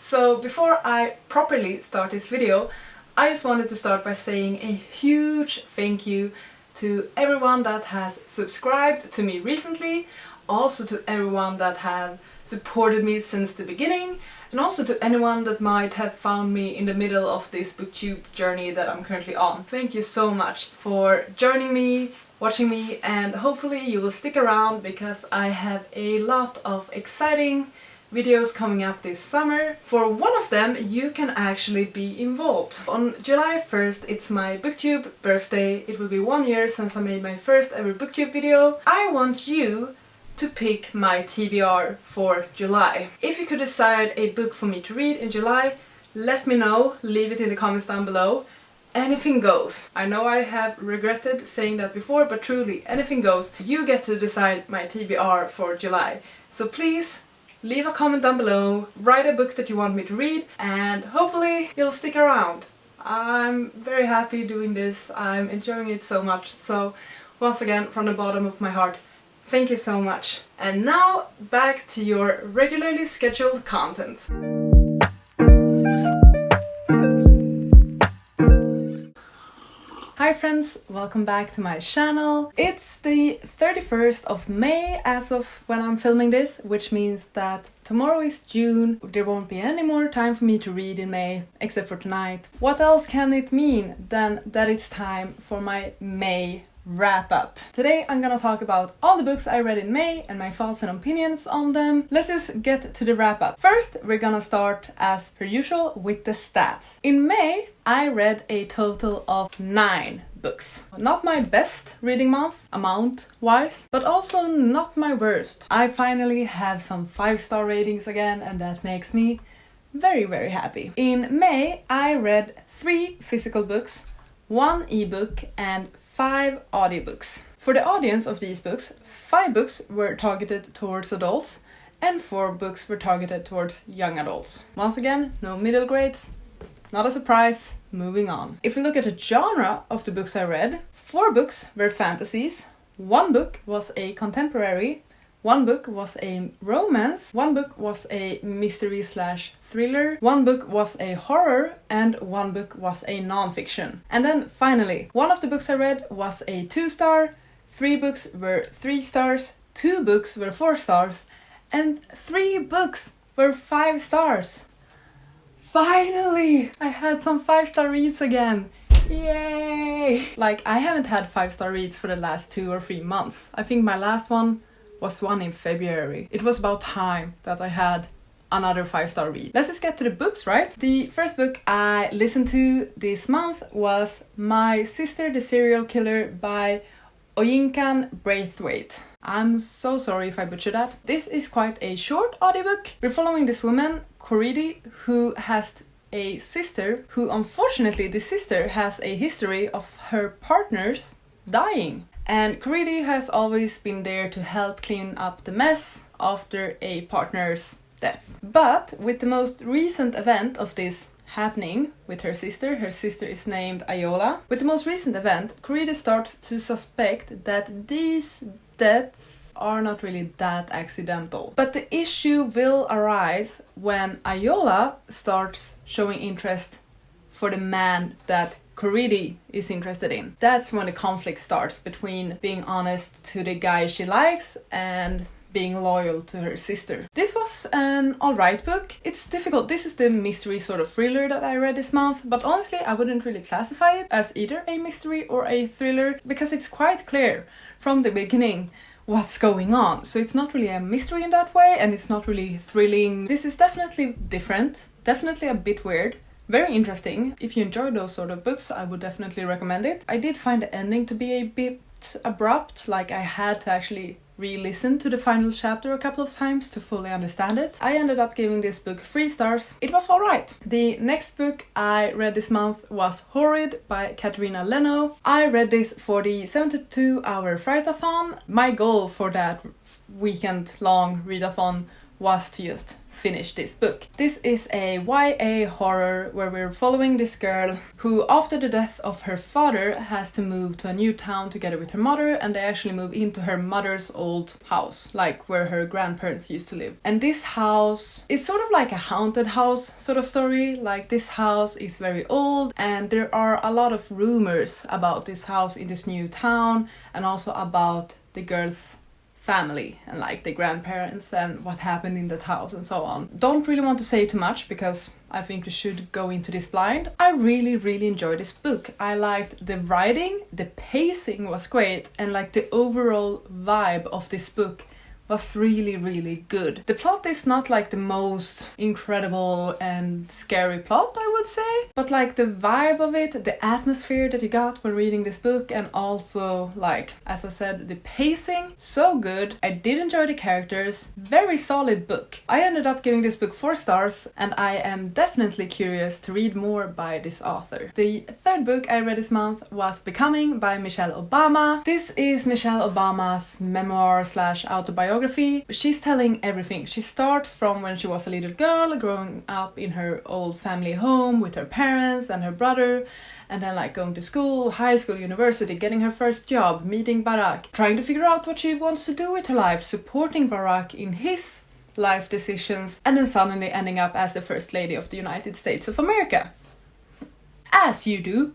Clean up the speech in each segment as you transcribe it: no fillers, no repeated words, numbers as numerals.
So before I properly start this video, I just wanted to start by saying a huge thank you to everyone that has subscribed to me recently, also to everyone that have supported me since the beginning, and also to anyone that might have found me in the middle of this booktube journey that I'm currently on. Thank you so much for joining me, watching me, and hopefully you will stick around because I have a lot of exciting videos coming up this summer. For one of them you can actually be involved. On July 1st it's my booktube birthday. It will be 1 year since I made my first ever booktube video. I want you to pick my TBR for July. If you could decide a book for me to read in July, let me know, leave it in the comments down below. Anything goes. I know I have regretted saying that before, but truly, anything goes. You get to decide my TBR for July. So please, leave a comment down below, write a book that you want me to read, and hopefully you'll stick around. I'm very happy doing this, I'm enjoying it so much, so once again, from the bottom of my heart, thank you so much. And now, back to your regularly scheduled content. Hi friends, welcome back to my channel. It's the 31st of May as of when I'm filming this, which means that tomorrow is June. There won't be any more time for me to read in May, except for tonight. What else can it mean than that it's time for my May wrap up? Today I'm gonna talk about all the books I read in May and my thoughts and opinions on them. Let's just get to the wrap up. First, we're gonna start as per usual with the stats. In May, I read a total of 9 books. Not my best reading month, amount-wise, but also not my worst. I finally have some 5-star ratings again, and that makes me very, very happy. In May, I read 3 physical books, 1 ebook, and 5 audiobooks. For the audience of these books, 5 books were targeted towards adults and 4 books were targeted towards young adults. Once again, no middle grades, not a surprise, moving on. If we look at the genre of the books I read, 4 books were fantasies, 1 book was a contemporary, 1 book was a romance, 1 book was a mystery/thriller, 1 book was a horror, and 1 book was a non-fiction. And then finally, 1 of the books I read was a 2-star, 3 books were 3 stars, 2 books were 4 stars, and 3 books were 5 stars. Finally! I had some 5-star reads again! Yay! Like, I haven't had 5-star reads for the last 2 or 3 months. I think my last one was one in February. It was about time that I had another 5-star read. Let's just get to the books, right? The first book I listened to this month was My Sister the Serial Killer by Oyinkan Braithwaite. I'm so sorry if I butchered that. This is quite a short audiobook. We're following this woman, Coridi, who has a sister who, unfortunately, the sister has a history of her partners dying. And Coridi has always been there to help clean up the mess after a partner's death. But with the most recent event of this happening with her sister is named Ayola. With the most recent event, Coridi starts to suspect that these deaths are not really that accidental. But the issue will arise when Ayola starts showing interest for the man that Coridi is interested in. That's when the conflict starts between being honest to the guy she likes and being loyal to her sister. This was an alright book. It's difficult. This is the mystery sort of thriller that I read this month, but honestly I wouldn't really classify it as either a mystery or a thriller because it's quite clear from the beginning what's going on. So it's not really a mystery in that way and it's not really thrilling. This is definitely different, definitely a bit weird. Very interesting. If you enjoy those sort of books, I would definitely recommend it. I did find the ending to be a bit abrupt, like I had to actually re-listen to the final chapter a couple of times to fully understand it. I ended up giving this book 3 stars. It was alright. The next book I read this month was Horrid by Katerina Leno. I read this for the 72-hour Frightathon. My goal for that weekend-long readathon was to just finish this book. This is a YA horror where we're following this girl who, after the death of her father, has to move to a new town together with her mother, and they actually move into her mother's old house, like where her grandparents used to live. And this house is sort of like a haunted house sort of story. Like, this house is very old and there are a lot of rumors about this house in this new town, and also about the girl's family and like the grandparents and what happened in that house and so on. Don't really want to say too much because I think you should go into this blind. I really enjoyed this book. I liked the writing, the pacing was great, and like the overall vibe of this book was really good. The plot is not like the most incredible and scary plot, I would say, but like the vibe of it, the atmosphere that you got when reading this book, and also like, as I said, the pacing, so good. I did enjoy the characters. Very solid book. I ended up giving this book 4 stars, and I am definitely curious to read more by this author. The third book I read this month was Becoming by Michelle Obama. This is Michelle Obama's memoir / autobiography. She's telling everything. She starts from when she was a little girl, growing up in her old family home with her parents and her brother, and then like going to school, high school, university, getting her first job, meeting Barack, trying to figure out what she wants to do with her life, supporting Barack in his life decisions, and then suddenly ending up as the First Lady of the United States of America. As you do.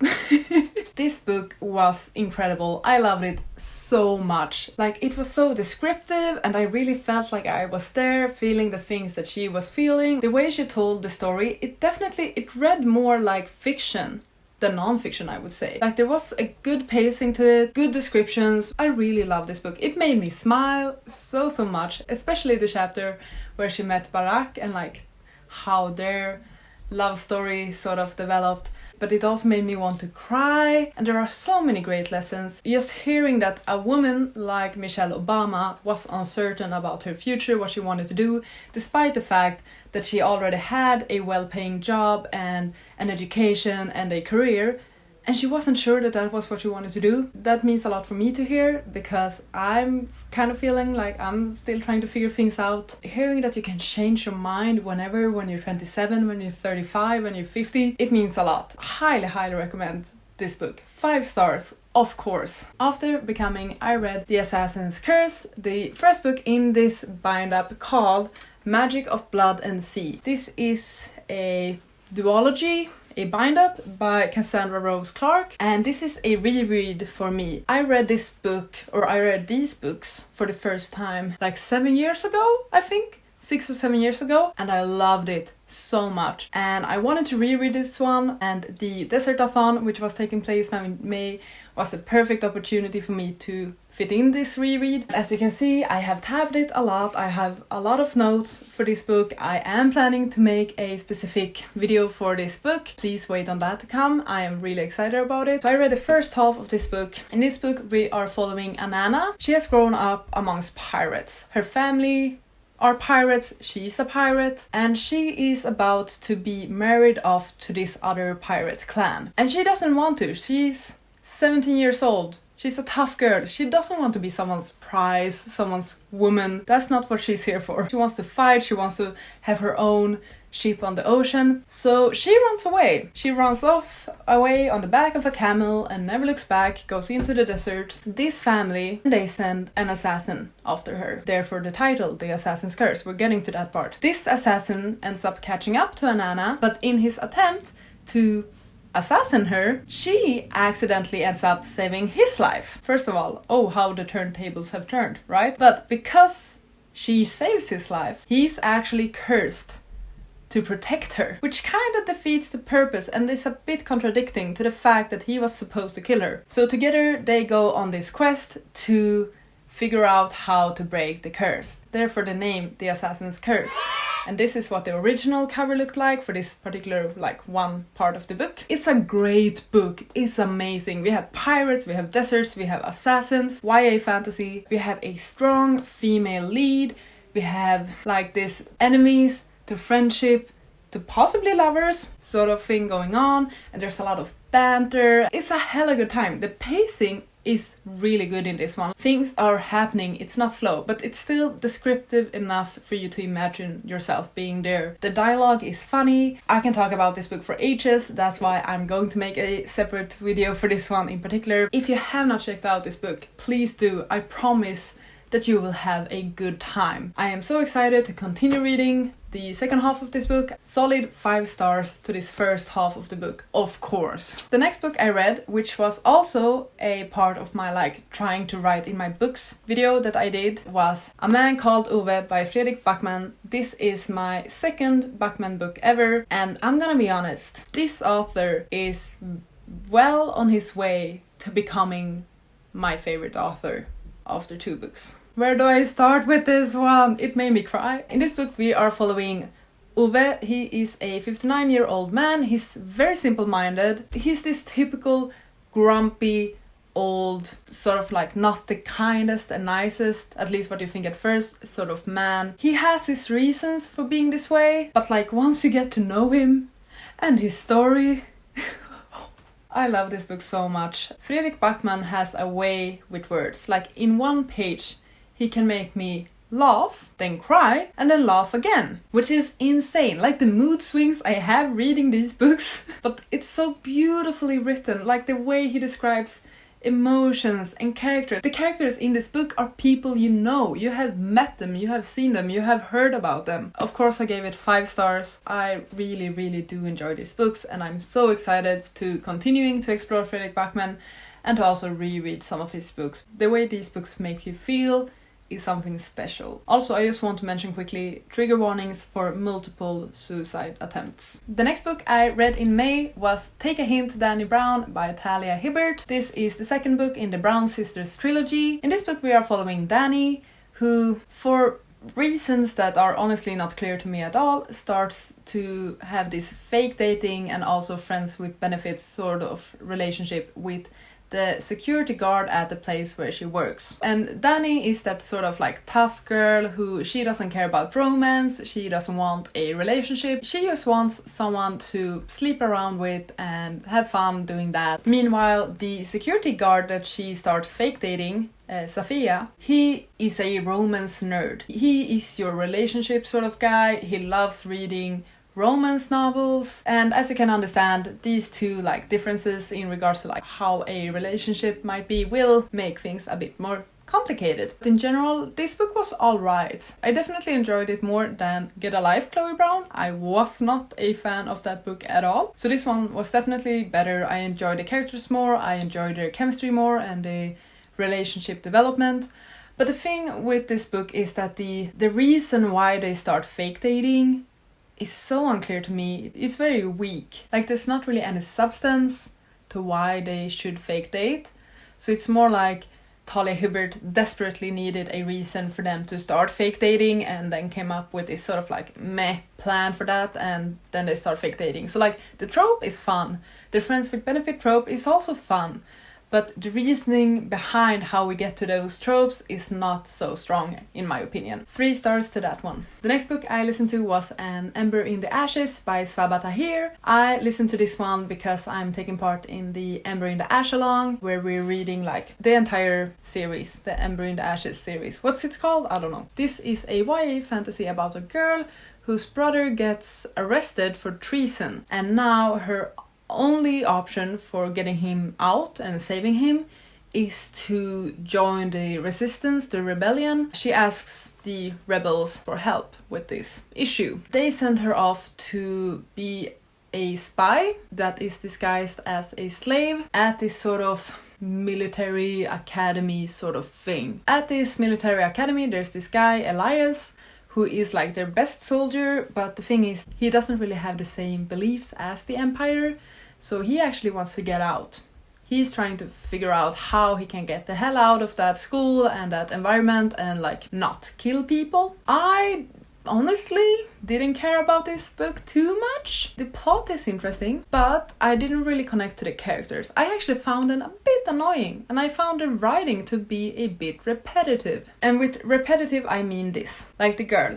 This book was incredible. I loved it so much. Like, it was so descriptive, and I really felt like I was there, feeling the things that she was feeling. The way she told the story, it read more like fiction than non-fiction, I would say. Like, there was a good pacing to it, good descriptions. I really loved this book. It made me smile so much, especially the chapter where she met Barack and like how their love story sort of developed. But it also made me want to cry, and there are so many great lessons. Just hearing that a woman like Michelle Obama was uncertain about her future, what she wanted to do, despite the fact that she already had a well-paying job and an education and a career, and she wasn't sure that that was what she wanted to do. That means a lot for me to hear, because I'm kind of feeling like I'm still trying to figure things out. Hearing that you can change your mind whenever, when you're 27, when you're 35, when you're 50, it means a lot. Highly recommend this book. 5 stars, of course. After Becoming, I read The Assassin's Curse, the first book in this bind-up called Magic of Blood and Sea. This is a duology, a bind-up by Cassandra Rose Clark, and this is a reread for me. I read these books for the first time like 7 years ago, I think. 6 or 7 years ago, and I loved it so much. And I wanted to reread this one, and the Desertathon, which was taking place now in May, was the perfect opportunity for me to fit in this reread. As you can see, I have tabbed it a lot. I have a lot of notes for this book. I am planning to make a specific video for this book. Please wait on that to come. I am really excited about it. So I read the first half of this book. In this book, we are following Anana. She has grown up amongst pirates. Her family are pirates, she's a pirate, and she is about to be married off to this other pirate clan. And she doesn't want to. She's 17 years old. She's a tough girl. She doesn't want to be someone's prize, someone's woman. That's not what she's here for. She wants to fight, she wants to have her own ship on the ocean. So she runs away. She runs off away on the back of a camel and never looks back, goes into the desert. This family, they send an assassin after her. Therefore the title, The Assassin's Curse. We're getting to that part. This assassin ends up catching up to Anana, but in his attempt to assassin her, she accidentally ends up saving his life. First of all, oh, how the turntables have turned, right? But because she saves his life, he's actually cursed to protect her, which kind of defeats the purpose and is a bit contradicting to the fact that he was supposed to kill her. So together they go on this quest to figure out how to break the curse. Therefore the name, The Assassin's Curse. And this is what the original cover looked like for this particular, like, one part of the book. It's a great book. It's amazing. We have pirates, we have deserts, we have assassins, YA fantasy. We have a strong female lead. We have, like, this enemies to friendship to possibly lovers sort of thing going on. And there's a lot of banter. It's a hella good time. The pacing is really good in this one. Things are happening, it's not slow, but it's still descriptive enough for you to imagine yourself being there. The dialogue is funny. I can talk about this book for ages, that's why I'm going to make a separate video for this one in particular. If you have not checked out this book, please do. I promise that you will have a good time. I am so excited to continue reading the second half of this book. Solid 5 stars to this first half of the book, of course. The next book I read, which was also a part of my trying to write in my books video that I did, was A Man Called Ove by Fredrik Backman. This is my second Backman book ever, and I'm gonna be honest, this author is well on his way to becoming my favorite author after 2 books. Where do I start with this one? It made me cry. In this book we are following Ove. He is a 59-year-old man. He's very simple-minded. He's this typical grumpy, old, sort of not the kindest and nicest, at least what you think at first, sort of man. He has his reasons for being this way, but once you get to know him and his story, I love this book so much. Fredrik Backman has a way with words. In one page, he can make me laugh, then cry, and then laugh again. Which is insane. The mood swings I have reading these books. But it's so beautifully written. The way he describes emotions and characters. The characters in this book are people you know. You have met them, you have seen them, you have heard about them. Of course I gave it 5 stars. I really, really do enjoy these books, and I'm so excited to continuing to explore Fredrik Backman and to also reread some of his books. The way these books make you feel is something special. Also, I just want to mention quickly trigger warnings for multiple suicide attempts. The next book I read in May was Take a Hint, Danny Brown by Talia Hibbert. This is the second book in the Brown Sisters trilogy. In this book we are following Danny, who, for reasons that are honestly not clear to me at all, starts to have this fake dating and also friends with benefits sort of relationship with the security guard at the place where she works. And Dani is that sort of tough girl who she doesn't care about romance, she doesn't want a relationship, she just wants someone to sleep around with and have fun doing that. Meanwhile, the security guard that she starts fake dating, Safia, he is a romance nerd. He is your relationship sort of guy, he loves reading romance novels, and as you can understand, these two differences in regards to how a relationship might be will make things a bit more complicated. But in general, this book was alright. I definitely enjoyed it more than Get a Life, Chloe Brown. I was not a fan of that book at all. So this one was definitely better. I enjoyed the characters more, I enjoyed their chemistry more and the relationship development. But the thing with this book is that the reason why they start fake dating is so unclear to me. It's very weak. There's not really any substance to why they should fake date. So it's more Talia Hibbert desperately needed a reason for them to start fake dating and then came up with this sort of meh plan for that, and then they start fake dating. So the trope is fun. The friends with benefit trope is also fun. But the reasoning behind how we get to those tropes is not so strong, in my opinion. 3 stars to that one. The next book I listened to was An Ember in the Ashes by Sabaa Tahir. I listened to this one because I'm taking part in the Ember in the Ash along, where we're reading the entire series, the Ember in the Ashes series. What's it called? I don't know. This is a YA fantasy about a girl whose brother gets arrested for treason, and now her only option for getting him out and saving him is to join the resistance, the rebellion. She asks the rebels for help with this issue. They send her off to be a spy that is disguised as a slave at this sort of military academy sort of thing. At this military academy there's this guy, Elias, who is their best soldier, but the thing is, he doesn't really have the same beliefs as the Empire, so he actually wants to get out. He's trying to figure out how he can get the hell out of that school and that environment and not kill people. I honestly didn't care about this book too much. The plot is interesting, but I didn't really connect to the characters. I actually found them a bit annoying, and I found the writing to be a bit repetitive. And with repetitive I mean this. The girl,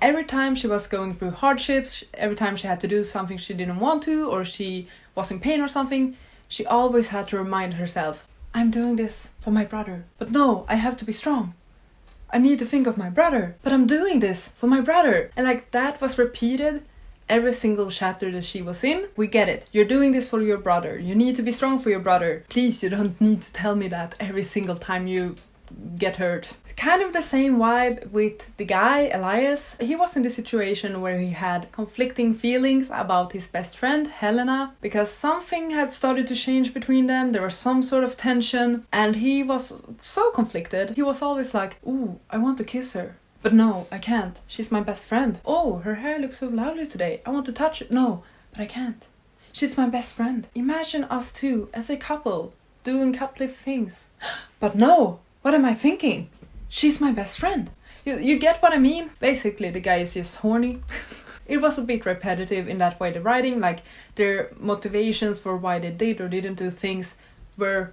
every time she was going through hardships, every time she had to do something she didn't want to, or she was in pain or something, she always had to remind herself, I'm doing this for my brother. But no, I have to be strong. I need to think of my brother. But I'm doing this for my brother. And like that was repeated every single chapter that she was in. We get it. You're doing this for your brother. You need to be strong for your brother. Please, you don't need to tell me that every single time you get hurt. Kind of the same vibe with the guy, Elias. He was in the situation where he had conflicting feelings about his best friend, Helena, because something had started to change between them. There was some sort of tension, and he was so conflicted. He was always like, ooh, I want to kiss her. But no, I can't. She's my best friend. Oh, her hair looks so lovely today. I want to touch it. No, but I can't. She's my best friend. Imagine us two as a couple doing coupley things. But no, what am I thinking? She's my best friend. You get what I mean? Basically, the guy is just horny. It was a bit repetitive in that way, the writing, like their motivations for why they did or didn't do things were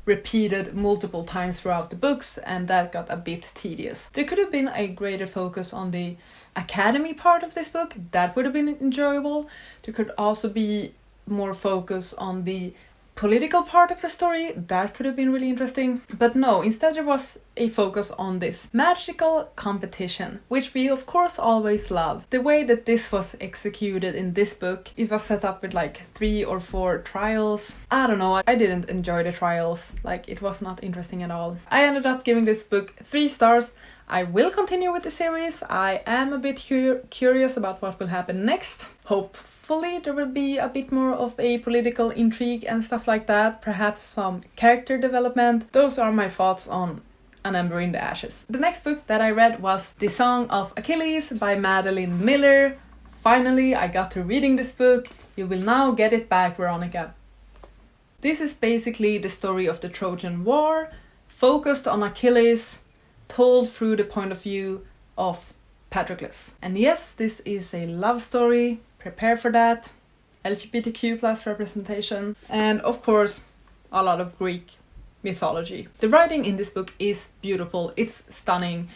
repeated multiple times throughout the books, and that got a bit tedious. There could have been a greater focus on the academy part of this book. That would have been enjoyable. There could also be more focus on the political part of the story. That could have been really interesting. But no, instead there was a focus on this magical competition, which we of course always love. The way that this was executed in this book, it was set up with like 3 or 4 trials. I don't know, I didn't enjoy the trials. Like, it was not interesting at all. I ended up giving this book 3 stars. I will continue with the series. I am a bit curious about what will happen next. Hopefully there will be a bit more of a political intrigue and stuff like that. Perhaps some character development. Those are my thoughts on An Ember in the Ashes. The next book that I read was The Song of Achilles by Madeline Miller. Finally, I got to reading this book. You will now get it back, Veronica. This is basically the story of the Trojan War, focused on Achilles, told through the point of view of Patroclus. And yes, this is a love story. Prepare for that. LGBTQ plus representation. And of course, a lot of Greek mythology. The writing in this book is beautiful. It's stunning.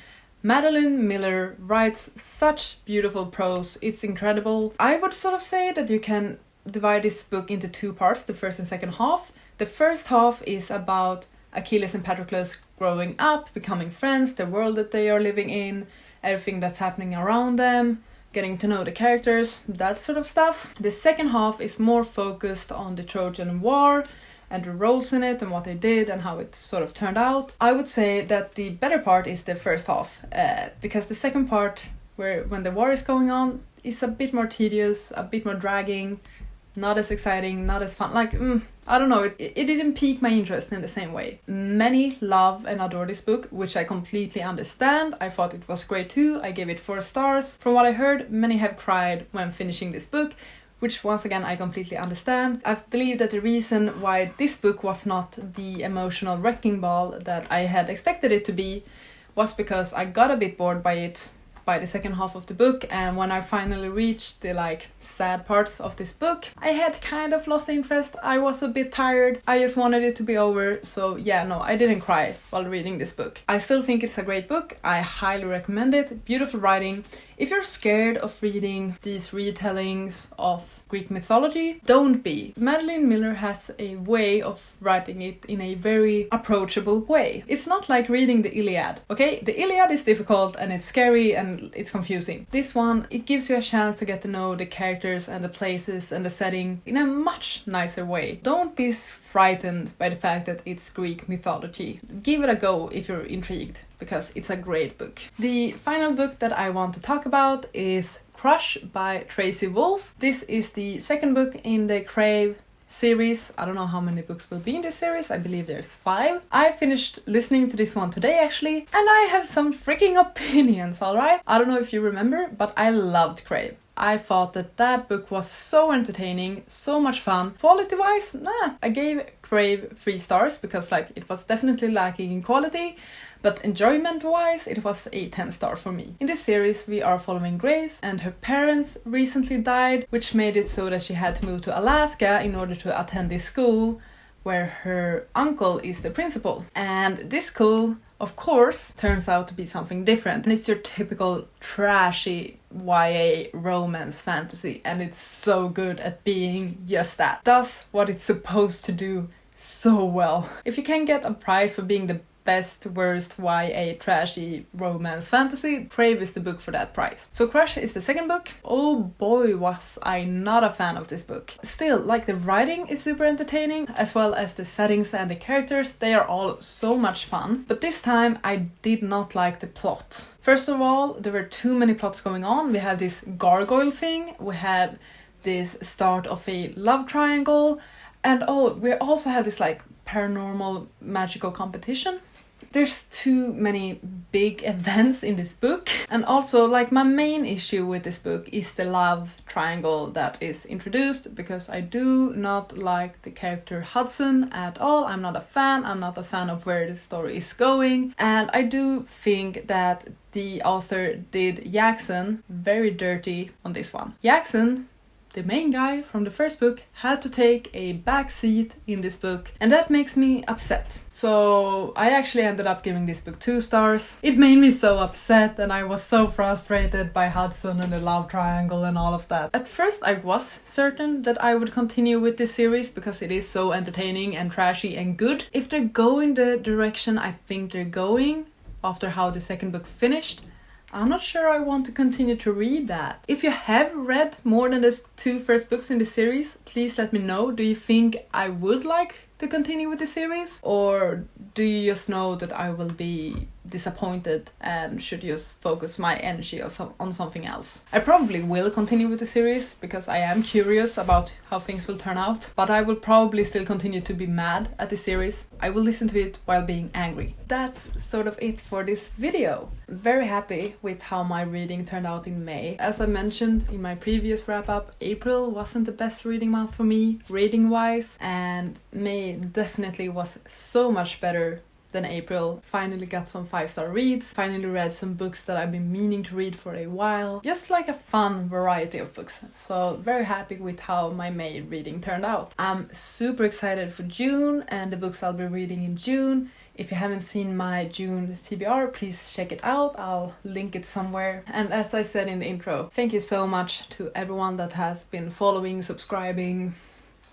Madeline Miller writes such beautiful prose. It's incredible. I would sort of say that you can divide this book into 2 parts, the first and second half. The first half is about Achilles and Patroclus growing up, becoming friends, the world that they are living in, everything that's happening around them, getting to know the characters, that sort of stuff. The second half is more focused on the Trojan War and the roles in it and what they did and how it sort of turned out. I would say that the better part is the first half, because the second part, when the war is going on, is a bit more tedious, a bit more dragging, not as exciting, not as fun. Like, I don't know, it didn't pique my interest in the same way. Many love and adore this book, which I completely understand. I thought it was great too. I gave it 4 stars. From what I heard, many have cried when finishing this book, which once again I completely understand. I believe that the reason why this book was not the emotional wrecking ball that I had expected it to be was because I got a bit bored by it by the second half of the book, and when I finally reached the sad parts of this book, I had kind of lost interest. I was a bit tired. I just wanted it to be over. So yeah, no, I didn't cry while reading this book. I still think it's a great book. I highly recommend it. Beautiful writing. If you're scared of reading these retellings of Greek mythology, don't be. Madeline Miller has a way of writing it in a very approachable way. It's not like reading the Iliad, okay? The Iliad is difficult and it's scary and it's confusing. This one, it gives you a chance to get to know the characters and the places and the setting in a much nicer way. Don't be frightened by the fact that it's Greek mythology. Give it a go if you're intrigued, because it's a great book. The final book that I want to talk about is Crush by Tracy Wolff. This is the second book in the Crave series. I don't know how many books will be in this series. I believe there's 5. I finished listening to this one today actually, and I have some freaking opinions, alright? I don't know if you remember, but I loved Crave. I thought that book was so entertaining, so much fun. Quality-wise, I gave Crave 3 stars because it was definitely lacking in quality, but enjoyment-wise, it was a 10-star for me. In this series, we are following Grace, and her parents recently died, which made it so that she had to move to Alaska in order to attend this school where her uncle is the principal. And this school, of course, turns out to be something different. And it's your typical trashy YA romance fantasy, and it's so good at being just that. Does what it's supposed to do so well. If you can get a prize for being the best, worst YA trashy romance fantasy, Crave is the book for that prize. So Crush is the second book. Oh boy, was I not a fan of this book. Still, like, the writing is super entertaining, as well as the settings and the characters. They are all so much fun. But this time I did not like the plot. First of all, there were too many plots going on. We have this gargoyle thing, we have this start of a love triangle, and we also have this like paranormal magical competition. There's too many big events in this book. And also, like, my main issue with this book is the love triangle that is introduced, because I do not like the character Hudson at all. I'm not a fan. I'm not a fan of where the story is going. And I do think that the author did Jackson very dirty on this one. Jackson, the main guy from the first book, had to take a back seat in this book, and that makes me upset. So I actually ended up giving this book 2 stars. It made me so upset, and I was so frustrated by Hudson and the love triangle and all of that. At first I was certain that I would continue with this series because it is so entertaining and trashy and good. If they're going the direction I think they're going after how the second book finished, I'm not sure I want to continue to read that. If you have read more than the 2 first books in the series, please let me know. Do you think I would like to continue with the series? Or do you just know that I will be disappointed and should just focus my energy on something else? I probably will continue with the series because I am curious about how things will turn out, but I will probably still continue to be mad at the series. I will listen to it while being angry. That's sort of it for this video. Very happy with how my reading turned out in May. As I mentioned in my previous wrap-up, April wasn't the best reading month for me, reading-wise, and May definitely was so much better than April. Finally got some 5-star reads, finally read some books that I've been meaning to read for a while. Just like a fun variety of books. So very happy with how my May reading turned out. I'm super excited for June and the books I'll be reading in June. If you haven't seen my June TBR, please check it out. I'll link it somewhere. And as I said in the intro, thank you so much to everyone that has been following, subscribing,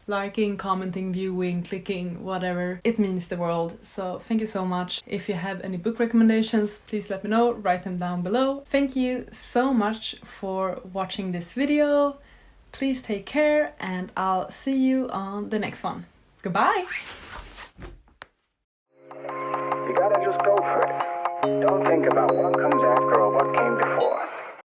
liking, commenting, viewing, clicking, whatever. It means the world. So thank you so much. If you have any book recommendations, please let me know. Write them down below. Thank you so much for watching this video. Please take care, and I'll see you on the next one. Goodbye!